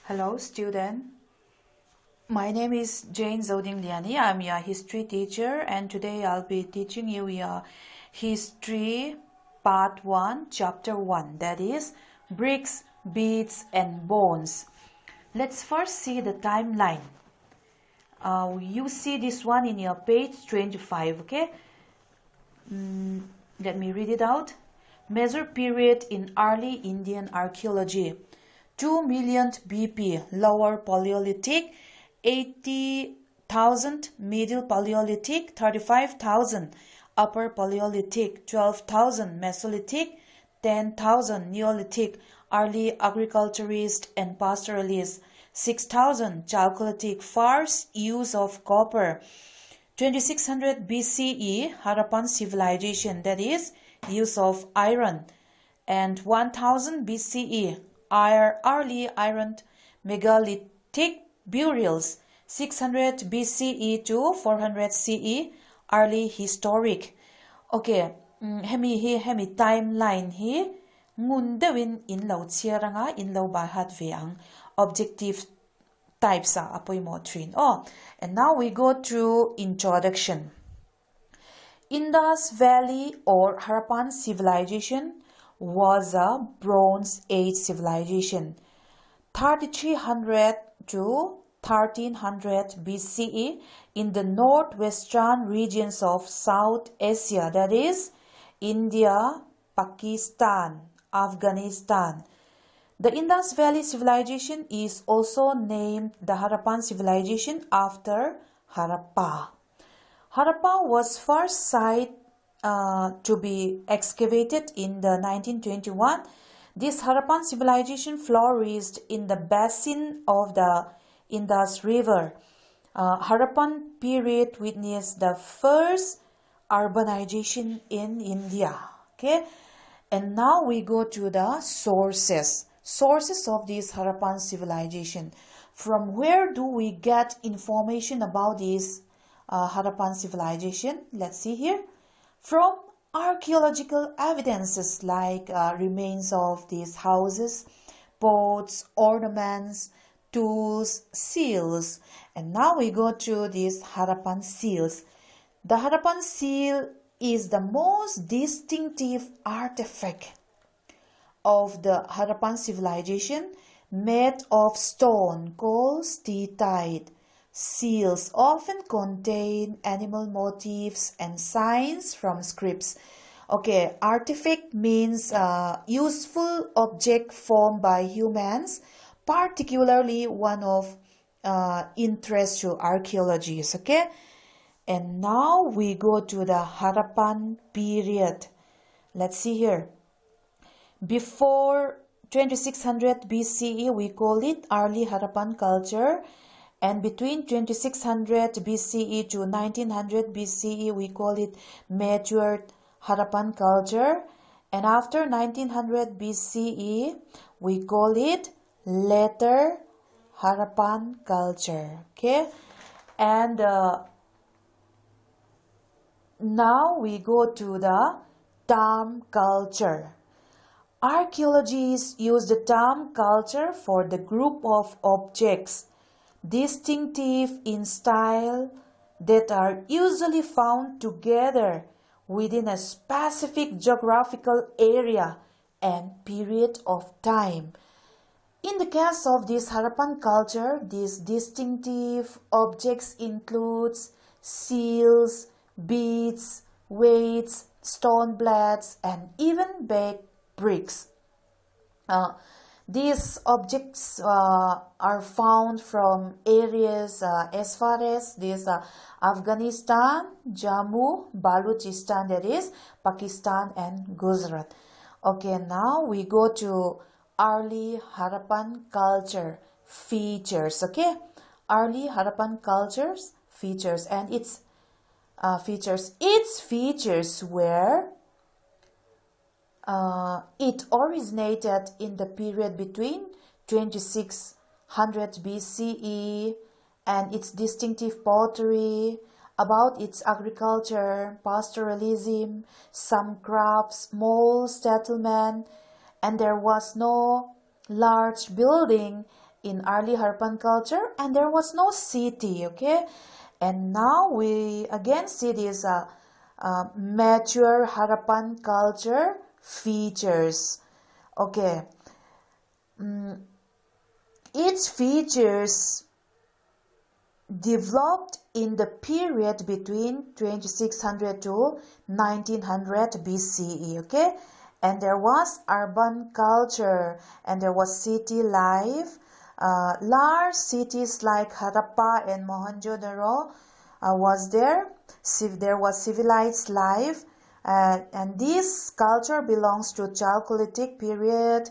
Hello student, my name is Jane Zoding Liani. I'm your history teacher and today I'll be teaching you your history part 1 chapter 1, that is bricks, beads and bones. Let's first see the timeline. You see this one in your page 25, okay? Let me read it out. Major period in early Indian archaeology. 2 million BP Lower Paleolithic, 80,000 Middle Paleolithic, 35,000 Upper Paleolithic, 12,000 Mesolithic, 10,000 Neolithic, Early Agriculturist and Pastoralist, 6,000 Chalcolithic, First use of copper, 2600 BCE Harappan civilization, that is use of iron, and 1000 BCE early iron megalithic burials, 600 BCE to 400 CE early historic. Okay, hemi timeline hi ngundawin in lo chiaranga in lo bahat veang objective types are apoimotrin. And now we go through introduction. Indus Valley or Harappan civilization was a Bronze Age civilization, 3300 to 1300 BCE in the northwestern regions of South Asia, that is India, Pakistan, Afghanistan. The Indus Valley civilization is also named the Harappan civilization after Harappa. Harappa was first site to be excavated in the 1921. This Harappan civilization flourished in the basin of the Indus River. Harappan period witnessed the first urbanization in India. Okay, and now we go to the sources of this Harappan civilization. From where do we get information about this Harappan civilization? Let's see here. From archaeological evidences like remains of these houses, pots, ornaments, tools, seals. And now we go to these Harappan seals. The Harappan seal is the most distinctive artifact of the Harappan civilization, made of stone called steatite. Seals often contain animal motifs and signs from scripts. Okay, artifact means useful object formed by humans, particularly one of interest to archaeologists. Okay, and now we go to the Harappan period. Let's see here. Before 2600 BCE, we call it early Harappan culture. And between 2600 BCE to 1900 BCE, we call it matured Harappan culture. And after 1900 BCE, we call it later Harappan culture. Okay, and now we go to the Tam culture. Archaeologists use the Tam culture for the group of objects distinctive in style that are usually found together within a specific geographical area and period of time. In the case of this Harappan culture, these distinctive objects includes seals, beads, weights, stone blades, and even baked bricks. These objects are found from areas as far as this Afghanistan, Jammu, Balochistan, that is Pakistan and Gujarat. Okay, now we go to early Harappan culture features. Okay, early Harappan cultures features and its features were it originated in the period between 2600 BCE and its distinctive pottery, about its agriculture, pastoralism, some crafts, small settlement, and there was no large building in early Harappan culture, and there was no city, okay? And now we again see this mature Harappan culture features, okay? Its features developed in the period between 2600 to 1900 BCE, okay? And there was urban culture, and there was city life. Large cities like Harappa and Mohenjo-daro was there. There was civilized life, and this culture belongs to Chalcolithic period,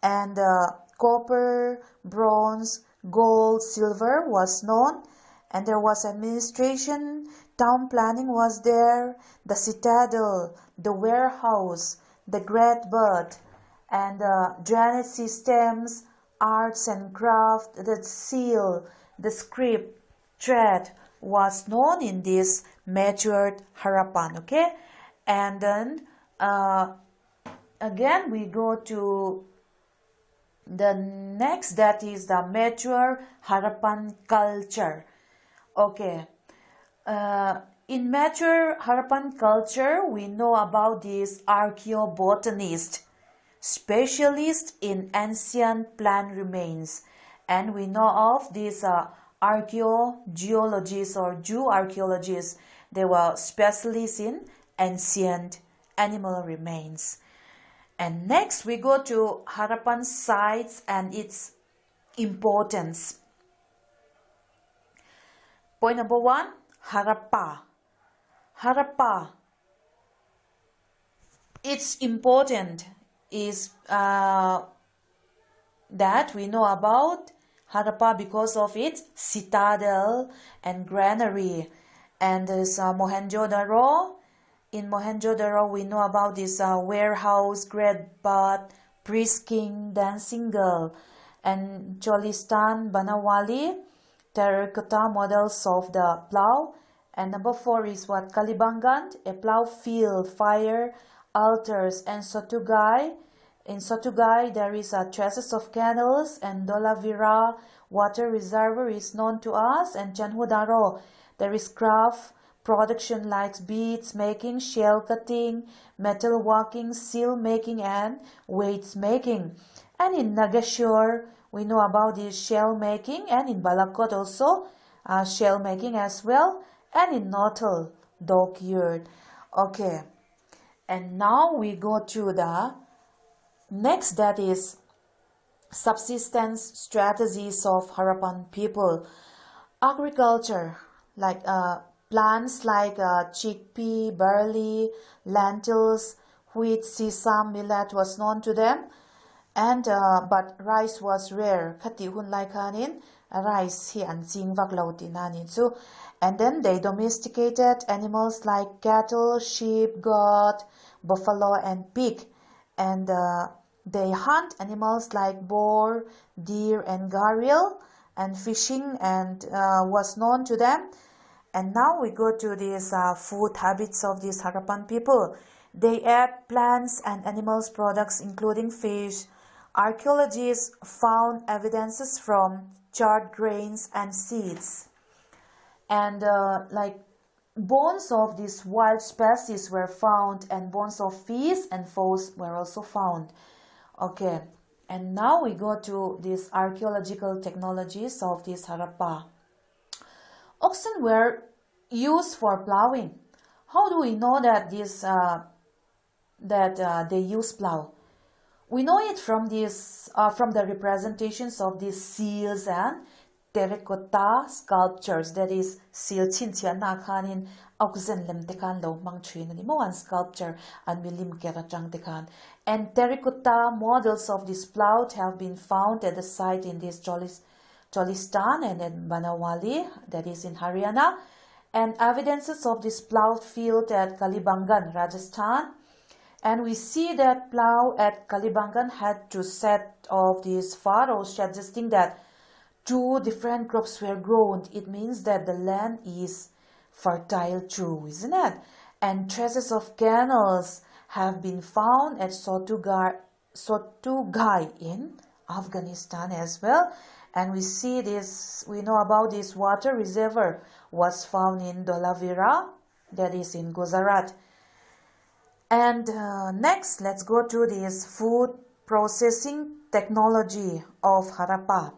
and copper, bronze, gold, silver was known, and there was administration, town planning was there, the citadel, the warehouse, the great bird, and drainage systems, arts and craft, the seal, the script, thread was known in this matured Harappan, okay? And then again we go to the next, that is the mature Harappan culture, okay? In mature Harappan culture, we know about this archaeobotanist, specialist in ancient plant remains, and we know of these archaeogeologists or zooarchaeologists. They were specialists in ancient animal remains. And next we go to Harappan sites and its importance. Point number 1, Harappa. Harappa, its important is that we know about Harappa because of its citadel and granary. And there's Mohenjo-daro. In Mohenjo-daro, we know about this warehouse, great bath, priest king, dancing girl. And Cholistan, Banawali, terracotta models of the plow. And number 4 is what? Kalibangan, a plow field, fire, altars. And Sotugai, in Sotugai there is traces of canals, and Dolavira water reservoir is known to us. And Chanhudaro, there is craft, production like beads making, shell cutting, metal working, seal making, and weights making. And in Nagashore, we know about this shell making, and in Balakot also shell making as well, and in Notal, dockyard. Okay, and now we go to the next, that is subsistence strategies of Harappan people. Agriculture, like plants like chickpea, barley, lentils, wheat, sesame, millet was known to them, and but rice was rare. Khati hun lai khanin rice hi an ching vak lo ti nanin chu. And then they domesticated animals like cattle, sheep, goat, buffalo, and pig. And they hunt animals like boar, deer, and gharial, and fishing and was known to them. And now we go to these food habits of these Harappan people. They ate plants and animals products including fish. Archaeologists found evidences from charred grains and seeds. And like bones of these wild species were found, and bones of fish and fowls were also found. Okay, and now we go to these archaeological technologies of this Harappa. Oxen were used for plowing. How do we know that they use plow? We know it from this from the representations of these seals and terracotta sculptures. That is seal chinchia na khanin oxen lem tekan lo mang thin ani mo an sculpture and milim kera chang tekan. And terracotta models of this plow have been found at the site in this Cholistan and in Banawali, that is in Haryana, and evidences of this plowed field at Kalibangan, Rajasthan. And we see that plow at Kalibangan had two set of these furrows, suggesting that two different crops were grown. It means that the land is fertile too, isn't it? And traces of canals have been found at Sotugai in Afghanistan as well. And we see this, we know about this water reservoir was found in Dholavira, that is in Gujarat. And next, let's go to this food processing technology of Harappa.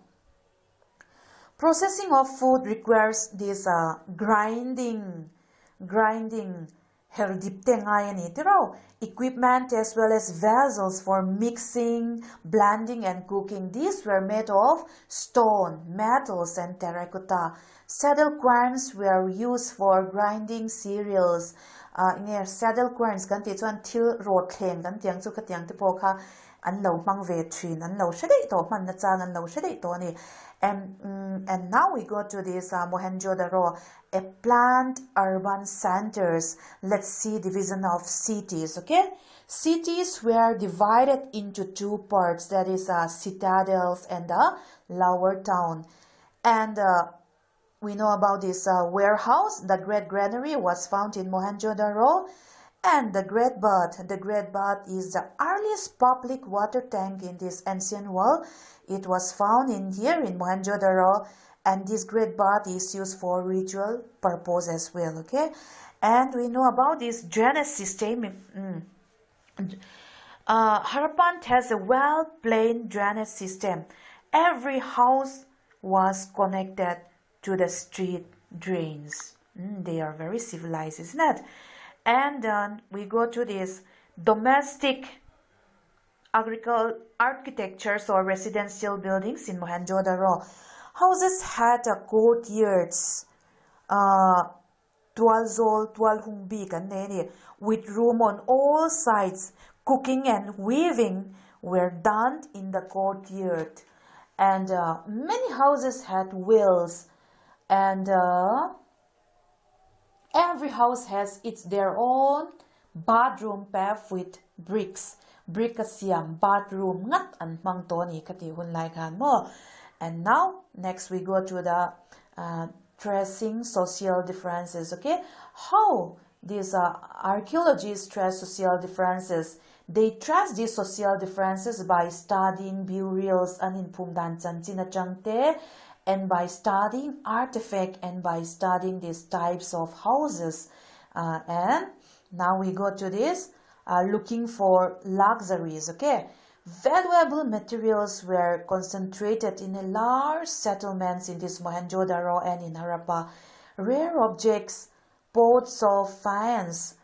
Processing of food requires this grinding equipment as well as vessels for mixing, blending and cooking. These were made of stone, metals and terracotta. Saddle querns were used for grinding cereals. Saddle querns kan ti chuan thil ro thleng kan tiang chu ka tiang te pawh kha an lo hmang ve thin an lo hredei to hman na chang an lo hredei to ni. And now we go to this Mohenjo-daro, a planned urban centers. Let's see division of cities, okay? Cities were divided into two parts, that is citadels and the lower town. And we know about this warehouse. The Great Granary was found in Mohenjo-daro. And the Great Bath. The Great Bath is the earliest public water tank in this ancient world. It was found in here in Mohenjo-daro, and this Great Bath is used for ritual purpose as well, okay? And we know about this drainage system. Harappan has a well-planned drainage system. Every house was connected to the street drains. They are very civilized, isn't it? And then we go to this domestic architectures or residential buildings in Mohenjo-daro. Houses had courtyards, with room on all sides. Cooking and weaving were done in the courtyard. And many houses had wells, and every house has their own bathroom paved with bricks. Brick siam bathroom ngat an mang toni kati hun lai khan mo. And now next we go to the tracing social differences, okay? How these archaeologists trace social differences? They trace these social differences by studying burials and in Pumdan Chanchina Changte, and by studying artifact and by studying these types of houses. And now we go to this looking for luxuries, okay? Valuable materials were concentrated in a large settlements in this Mohenjo-daro and in Harappa. Rare objects, pots of faience,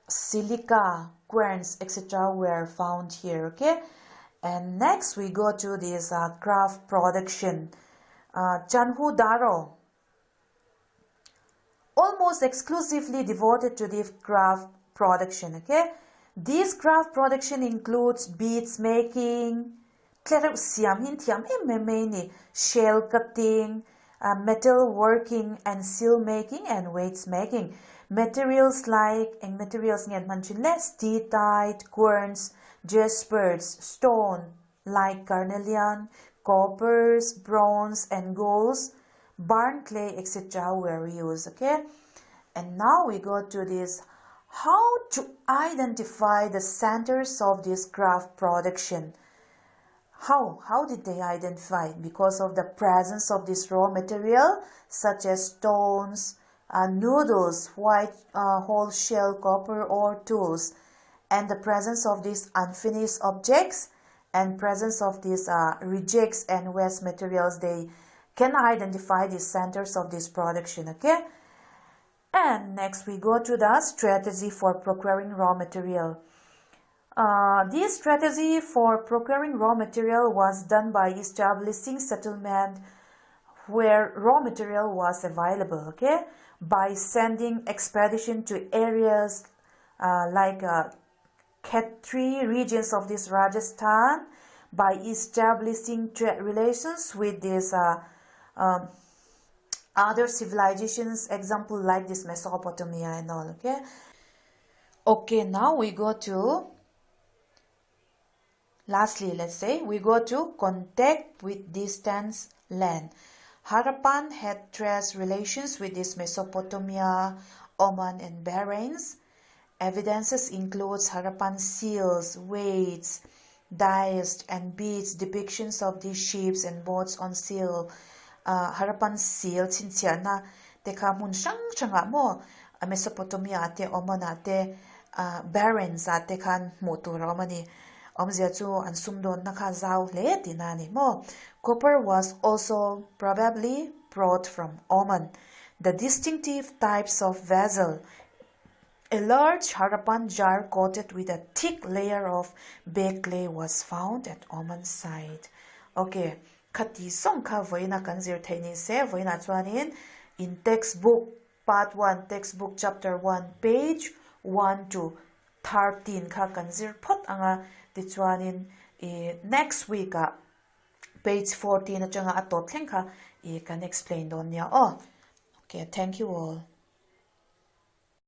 silica, querns, etc. were found here, okay? And next we go to this craft production. Chanhu-daro, almost exclusively devoted to the craft production, okay? This craft production includes beads making, shell cutting, metal working and seal making and weights making. Materials like steatite, querns, jaspers, stone like carnelian, coppers, bronze and golds, barn clay, etc. were used, okay? And now we go to this, how to identify the centers of this craft production. How did they identify? Because of the presence of this raw material such as stones, noodles, white whole shell copper or tools, and the presence of these unfinished objects and presence of these rejects and waste materials, they can identify the centers of this production, okay? And next we go to the strategy for procuring raw material. This strategy for procuring raw material was done by establishing settlement where raw material was available, okay? By sending expedition to areas like Khetri regions of this Rajasthan, by establishing trade relations with these other civilizations, example like this Mesopotamia and all, okay? Okay, now we go to, lastly, let's say, we go to contact with distant land. Harappan had trade relations with this Mesopotamia, Oman and Bahrain. Evidences includes Harappan seals, weights, dies and beads, depictions of these ships and boats on seal, Harappan seal, chinchia na, te ka mun shang changa mo, Mesopotamia te omana te, barrens te kan mutura omani, omzia chu an sumdon naka zau le tinani mo. Copper was also probably brought from Oman. The distinctive types of vessel. A large Harappan jar coated with a thick layer of baked clay was found at Oman's side. Okay, khati song kha voina kanzir thaini se voina chuanin in textbook part 1 textbook chapter 1 page 1 to 13 kha kanzir phot anga ti chuanin next week page 14 atanga atot thleng kha kan explain don nia. Oh, okay, thank you all.